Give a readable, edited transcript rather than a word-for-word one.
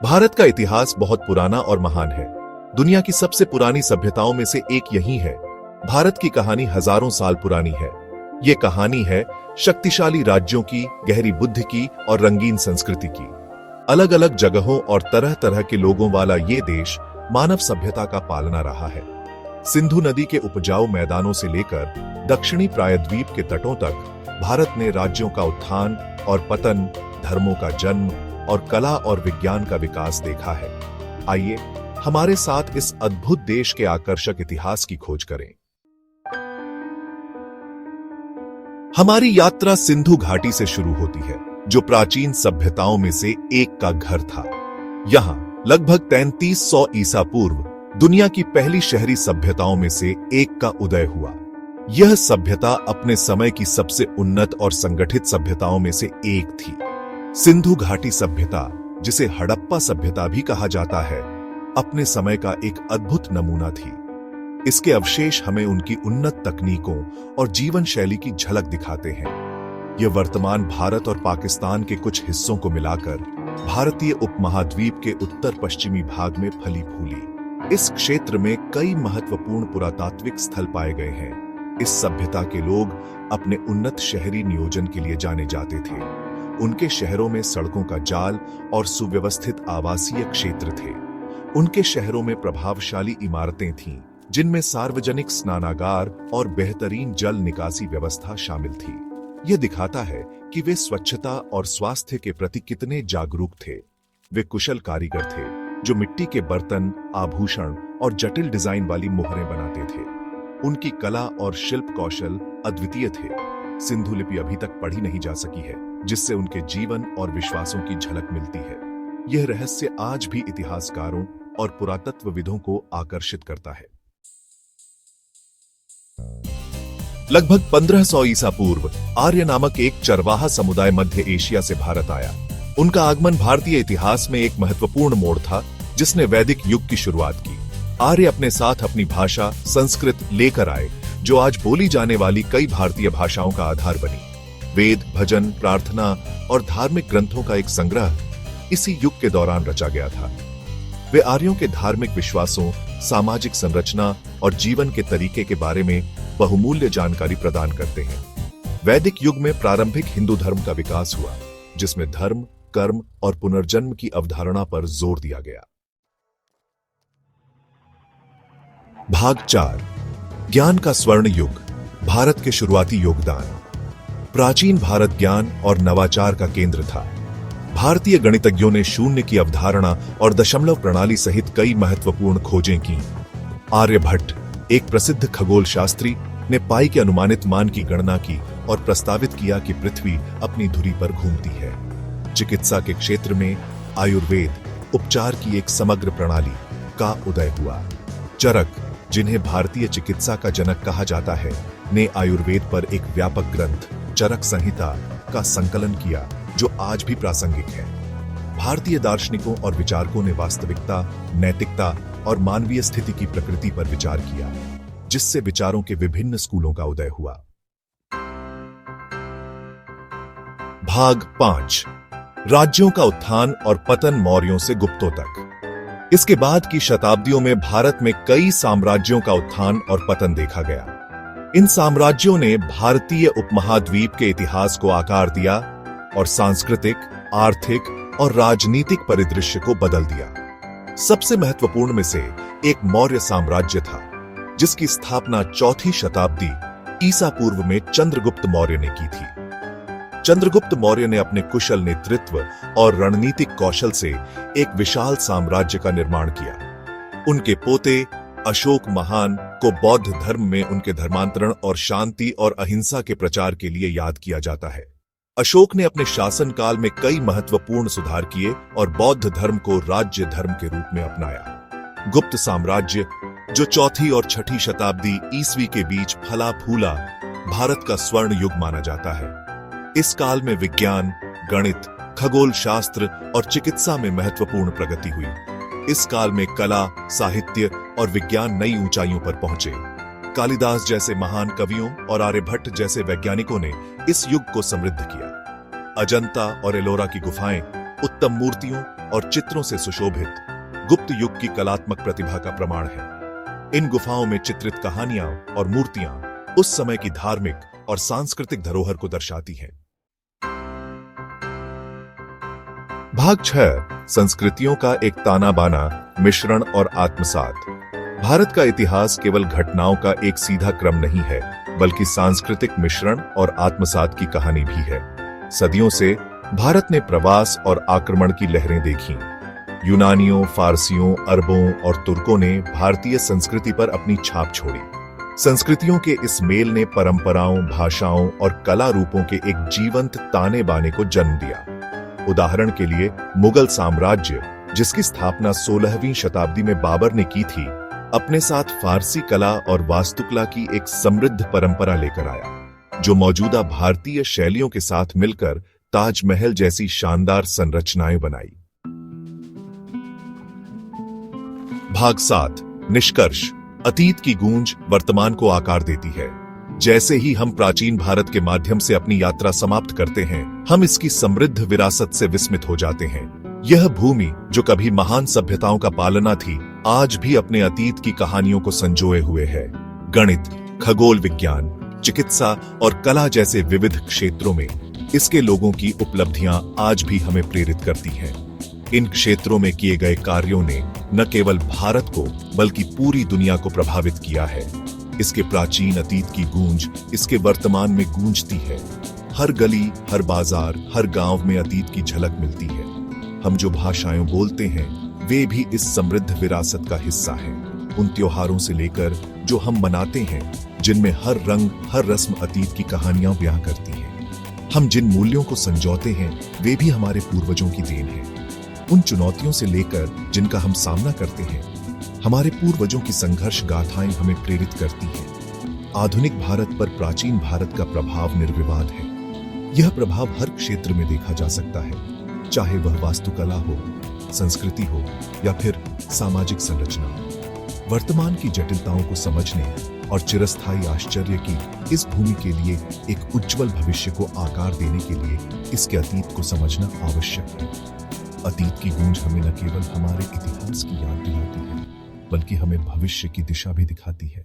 भारत का इतिहास बहुत पुराना और महान है। दुनिया की सबसे पुरानी सभ्यताओं में से एक यही है। भारत की कहानी हजारों साल पुरानी है। ये कहानी है शक्तिशाली राज्यों की, गहरी बुद्धि की और रंगीन संस्कृति की। अलग अलग जगहों और तरह तरह के लोगों वाला ये देश मानव सभ्यता का पालना रहा है। सिंधु नदी के उपजाऊ मैदानों से लेकर दक्षिणी प्रायद्वीप के तटों तक भारत ने राज्यों का उत्थान और पतन, धर्मों का जन्म और कला और विज्ञान का विकास देखा है। आइए हमारे साथ इस अद्भुत देश के आकर्षक इतिहास की खोज करें। हमारी यात्रा सिंधु घाटी से शुरू होती है, जो प्राचीन सभ्यताओं में से एक का घर था। यहां लगभग 3300 ईसा पूर्व दुनिया की पहली शहरी सभ्यताओं में से एक का उदय हुआ। यह सभ्यता अपने समय की सबसे उन्नत और संगठित सभ्यताओं में से एक थी। सिंधु घाटी सभ्यता, जिसे हड़प्पा सभ्यता भी कहा जाता है, अपने समय का एक अद्भुत नमूना थी। इसके अवशेष हमें उनकी उन्नत तकनीकों और जीवन शैली की झलक दिखाते हैं। यह वर्तमान भारत और पाकिस्तान के कुछ हिस्सों को मिलाकर भारतीय उपमहाद्वीप के उत्तर पश्चिमी भाग में फली फूली। इस क्षेत्र में कई महत्वपूर्ण पुरातात्विक स्थल पाए गए हैं। इस सभ्यता के लोग अपने उन्नत शहरी नियोजन के लिए जाने जाते थे। उनके शहरों में सड़कों का जाल और सुव्यवस्थित आवासीय क्षेत्र थे। उनके शहरों में प्रभावशाली इमारतें थीं, जिनमें सार्वजनिक स्नानागार और बेहतरीन जल निकासी व्यवस्था शामिल थी। यह दिखाता है कि वे स्वच्छता और स्वास्थ्य के प्रति कितने जागरूक थे। वे कुशल कारीगर थे, जो मिट्टी के बर्तन, आभूषण और जटिल डिजाइन वाली मोहरें बनाते थे। उनकी कला और शिल्प कौशल अद्वितीय थे। सिंधु लिपि अभी तक पढ़ी नहीं जा सकी है, जिससे उनके जीवन और विश्वासों की झलक मिलती है। यह रहस्य आज भी इतिहासकारों और पुरातत्वविदों को आकर्षित करता है। लगभग 1500 ईसा पूर्व आर्य नामक एक चरवाहा समुदाय मध्य एशिया से भारत आया। उनका आगमन भारतीय इतिहास में एक महत्वपूर्ण मोड़ था, जिसने वैदिक युग की शुरुआत की। आर्य अपने साथ अपनी भाषा संस्कृत लेकर आए, जो आज बोली जाने वाली कई भारतीय भाषाओं का आधार बनी। वेद, भजन, प्रार्थना और धार्मिक ग्रंथों का एक संग्रह इसी युग के दौरान रचा गया था। वे आर्यों के धार्मिक विश्वासों, सामाजिक संरचना और जीवन के तरीके के बारे में बहुमूल्य जानकारी प्रदान करते हैं। वैदिक युग में प्रारंभिक हिंदू धर्म का विकास हुआ, जिसमें धर्म, कर्म और पुनर्जन्म की अवधारणा पर जोर दिया गया। भाग 4, ज्ञान का स्वर्ण युग, भारत के शुरुआती योगदान। प्राचीन भारत ज्ञान और नवाचार का केंद्र था। भारतीय गणितज्ञों ने शून्य की अवधारणा और दशमलव प्रणाली सहित कई महत्वपूर्ण खोजें की। आर्यभट्ट, एक प्रसिद्ध खगोल शास्त्री, ने पाई के अनुमानित मान की गणना की और प्रस्तावित किया कि पृथ्वी अपनी धुरी पर घूमती है। चिकित्सा के क्षेत्र में आयुर्वेद, उपचार की एक समग्र प्रणाली, का उदय हुआ। चरक, जिन्हें भारतीय चिकित्सा का जनक कहा जाता है, ने आयुर्वेद पर एक व्यापक ग्रंथ, चरक संहिता, का संकलन किया, जो आज भी प्रासंगिक है। भारतीय दार्शनिकों और विचारकों ने वास्तविकता, नैतिकता और मानवीय स्थिति की प्रकृति पर विचार किया, जिससे विचारों के विभिन्न स्कूलों का उदय हुआ। भाग 5, राज्यों का उत्थान और पतन, मौर्यों से गुप्तों तक। इसके बाद की शताब्दियों में भारत में कई साम्राज्यों का उत्थान और पतन देखा गया। इन साम्राज्यों ने भारतीय उपमहाद्वीप के इतिहास को आकार दिया और सांस्कृतिक, आर्थिक और राजनीतिक परिदृश्य को बदल दिया। सबसे महत्वपूर्ण में से एक मौर्य साम्राज्य था, जिसकी स्थापना 4वीं शताब्दी ईसा पूर्व में चंद्रगुप्त मौर्य ने की थी। चंद्रगुप्त मौर्य ने अपने कुशल नेतृत्व और रणनीतिक कौशल से एक विशाल साम्राज्य का निर्माण किया। उनके पोते अशोक महान को बौद्ध धर्म में उनके धर्मांतरण और शांति और अहिंसा के प्रचार के लिए याद किया जाता है। अशोक ने अपने शासनकाल में कई महत्वपूर्ण सुधार किए और बौद्ध धर्म को राज्य धर्म के रूप में अपनाया। गुप्त साम्राज्य, जो 4वीं और 6वीं शताब्दी ईस्वी के बीच फला फूला, भारत का स्वर्ण युग माना जाता है। इस काल में विज्ञान, गणित, खगोल शास्त्र और चिकित्सा में महत्वपूर्ण प्रगति हुई। इस काल में कला, साहित्य और विज्ञान नई ऊंचाइयों पर पहुंचे। कालिदास जैसे महान कवियों और आर्यभट्ट जैसे वैज्ञानिकों ने इस युग को समृद्ध किया। अजंता और एलोरा की गुफाएं, उत्तम मूर्तियों और चित्रों से सुशोभित गुप्त युग की कलात्मक प्रतिभा का प्रमाण है। इन गुफाओं में चित्रित कहानियां और मूर्तियां उस समय की धार्मिक और सांस्कृतिक धरोहर को दर्शाती हैं। भाग 6 संस्कृतियों का एक ताना बाना, मिश्रण और आत्मसात। भारत का इतिहास केवल घटनाओं का एक सीधा क्रम नहीं है, बल्कि सांस्कृतिक मिश्रण और आत्मसात की कहानी भी है। सदियों से भारत ने प्रवास और आक्रमण की लहरें देखी। यूनानियों, फारसियों, अरबों और तुर्कों ने भारतीय संस्कृति पर अपनी छाप छोड़ी। संस्कृतियों के इस मेल ने परंपराओं, भाषाओं और कला रूपों के एक जीवंत ताने बाने को जन्म दिया। उदाहरण के लिए मुगल साम्राज्य, जिसकी स्थापना 16वीं शताब्दी में बाबर ने की थी, अपने साथ फारसी कला और वास्तुकला की एक समृद्ध परंपरा लेकर आया, जो मौजूदा भारतीय शैलियों के साथ मिलकर ताजमहल जैसी शानदार संरचनाएं बनाई। भाग 7 निष्कर्ष। अतीत की गूंज वर्तमान को आकार देती है। जैसे ही हम प्राचीन भारत के माध्यम से अपनी यात्रा समाप्त करते हैं, हम इसकी समृद्ध विरासत से विस्मित हो जाते हैं। यह भूमि, जो कभी महान सभ्यताओं का पालना थी, आज भी अपने अतीत की कहानियों को संजोए हुए है। गणित, खगोल विज्ञान, चिकित्सा और कला जैसे विविध क्षेत्रों में इसके लोगों की उपलब्धियां आज भी हमें प्रेरित करती हैं। इन क्षेत्रों में किए गए कार्यों ने न केवल भारत को बल्कि पूरी दुनिया को प्रभावित किया है। इसके प्राचीन अतीत की गूंज इसके वर्तमान में गूंजती है। हर गली, हर बाजार, हर गांव में अतीत की झलक मिलती है। हम जो भाषाएं बोलते हैं, वे भी इस समृद्ध विरासत का हिस्सा हैं। उन त्योहारों से लेकर जो हम मनाते हैं, जिनमें हर रंग, हर रस्म अतीत की कहानियां बयां करती हैं। हम जिन मूल्यों को संजोते हैं, वे भी हमारे पूर्वजों की देन है। उन चुनौतियों से लेकर जिनका हम सामना करते हैं, हमारे पूर्वजों की संघर्ष गाथाएं हमें प्रेरित करती हैं। आधुनिक भारत पर प्राचीन भारत का प्रभाव निर्विवाद है। यह प्रभाव हर क्षेत्र में देखा जा सकता है, चाहे वह वास्तुकला हो, संस्कृति हो या फिर सामाजिक संरचना। वर्तमान की जटिलताओं को समझने और चिरस्थायी आश्चर्य की इस भूमि के लिए एक उज्जवल भविष्य को आकार देने के लिए इसके अतीत को समझना आवश्यक है। अतीत की गूंज हमें न केवल हमारे इतिहास की याद दिलाती है, बल्कि हमें भविष्य की दिशा भी दिखाती है।